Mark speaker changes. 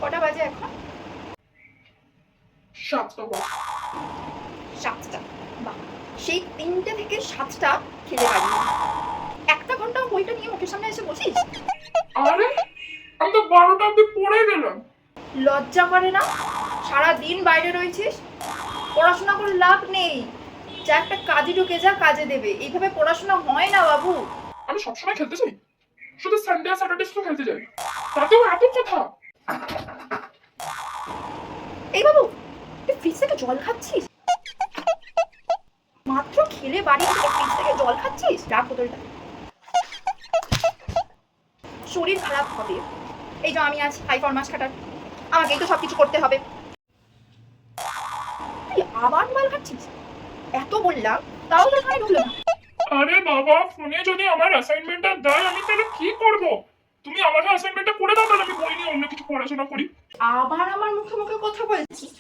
Speaker 1: কটা বাজে এখন?
Speaker 2: 7টা বাজে।
Speaker 1: 7টা। বাহ, সেই 3টে থেকে 7টা খেলে বাড়ি। 1টা ঘন্টা বইটা নিয়ে মুখের সামনে এসে বসিস?
Speaker 2: আরে আমি তো 12টা অব্দি পড়ে গেলাম।
Speaker 1: লজ্জা করে না? সারাদিন বাইরে রয়েছিস, পড়াশোনা করে লাভ নেই। যা একটা কাজে ঢুকে যা, কাজে দেবে। এইভাবে পড়াশোনা হয় না বাবু।
Speaker 2: আমি সবসময় খেলতে যাই, শুধু সানডে আর স্যাটারডে শুধু খেলতে যাই, তাতেও এত কথা।
Speaker 1: এই বাবু, তুই ফ্রিজ থেকে জল খাচ্ছিস? মাত্র খেলে বাড়ি থেকে ফ্রিজ থেকে জল খাচ্ছিস? রাখ বোতলটা, শরীর খারাপ হবে। এই যে আমি আজ হাই ফরমাস খাটার, আমাকেই তো সবকিছু করতে হবে। তুই আবার মোবাইল খাচ্ছিস? এত বললাম তাও তোর কানে ঢুকলো না।
Speaker 2: আরে বাবা, ফোনে যদি আমার অ্যাসাইনমেন্টটা দেয় আমি তাহলে কি করব? তুমি আমাকে অ্যাসাইনমেন্টটা করে দাও, তাহলে আমি বই নিয়ে অন্য কিছু পড়াশোনা করি।
Speaker 1: আবার আমার মুখে মুখে কথা বলছিস?